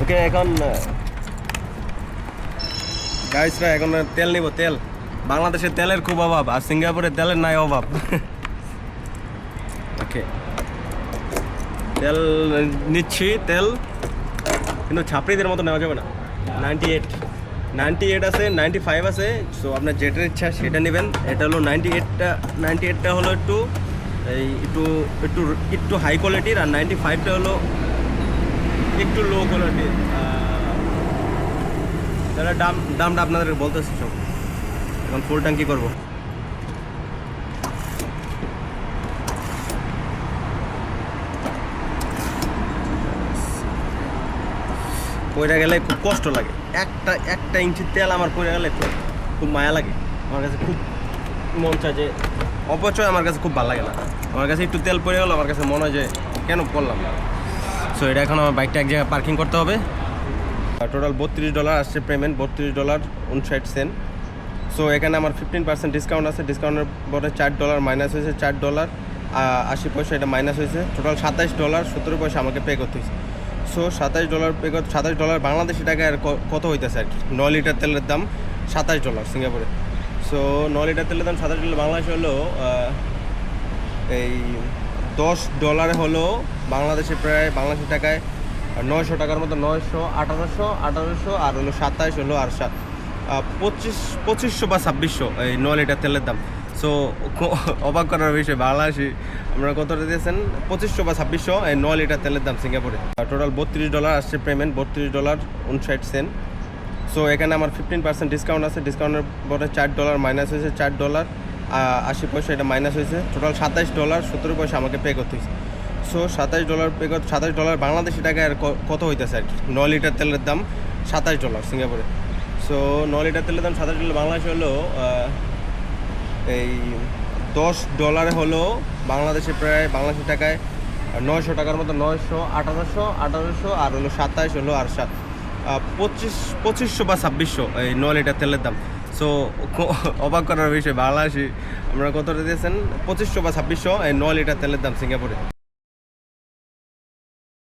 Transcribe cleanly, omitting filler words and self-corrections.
ওকে এখন গাইসরা এখন তেল নিব। তেল বাংলাদেশে তেলের খুব অভাব, আর সিঙ্গাপুরে তেলের নাই অভাব। ওকে তেল নিচ্ছি। তেল কিন্তু ছাপড়িদের মতো নেওয়া যাবে না। 98 আছে, 95 আছে। সো আপনার যেটার ইচ্ছা সেটা নেবেন। এটা হলো 98টা হলো একটু একটু হাই কোয়ালিটির, আর 95টা হলো একটু লো কোয়ালিটির। তাহলে দামটা আপনাদের বলতেছি সব। এখন ফুল ট্যাঙ্কি করবো। পয়রা গেলে খুব কষ্ট লাগে। একটা ইঞ্চি তেল আমার পয়রা গেলে খুব মায়া লাগে। আমার কাছে খুব মন চায় যে অপচয় আমার কাছে খুব ভালো লাগে না। আমার কাছে একটু তেল পড়ে গেলো আমার কাছে মনে হয় যে কেন করলাম না। সো এটা এখন আমার বাইকটা এক জায়গায় পার্কিং করতে হবে। টোটাল $32 আসছে পেমেন্ট, $32.59। সো এখানে আমার 15% ডিসকাউন্ট আছে। ডিসকাউন্টের পরে $4 মাইনাস হয়েছে, $4.80 এটা মাইনাস হয়েছে। টোটাল $27.70 আমাকে পে করতে হয়েছে। সো $27 পে করতে, $27 বাংলাদেশি টাকায় আর কত হইতেছে আর কি। 9 লিটার তেলের দাম $27 সিঙ্গাপুরে। সো 9 লিটার তেলের দাম $27 বাংলাদেশে হলো এই $10 হলো বাংলাদেশে প্রায় বাংলাদেশি টাকায় 900 টাকার মতো। 900, 1800 আর হলো 27 হলো আর 2500 বা 2600 এই 9 লিটার তেলের দাম। সো অবাক করার বিষয়, বাংলাদেশি আমরা কতটা দিয়েছেন 2500 বা 2600 এই 9 লিটার তেলের দাম সিঙ্গাপুরে। টোটাল $32 আসছে পেমেন্ট, $32.59। সো এখানে আমার 15% ডিসকাউন্ট আছে। ডিসকাউন্টের পরে $4 মাইনাস হয়েছে, $4.80 এটা মাইনাস হয়েছে। টোটাল $27.70 আমাকে পে করতে হয়েছে। সো $27 পে করতে, $27 বাংলাদেশি টাকায় আর কত হইতেছে আর কি। 9 লিটার তেলের দাম $27 সিঙ্গাপুরে। সো 9 লিটার তেলের দাম $27 বাংলাদেশে হলো এই $10 হলো বাংলাদেশে প্রায় বাংলাদেশি টাকায় 900 টাকার মতো। 900, 1800 আর হলো 27 হলো আর 2500 বা 2600 এই 9 লিটার তেলের দাম। সো অবাক করার বিষয়, বাংলাদেশি আমরা কতটা দিয়েছেন 2500 বা 2600 এই 9 লিটার তেলের দাম সিঙ্গাপুরে।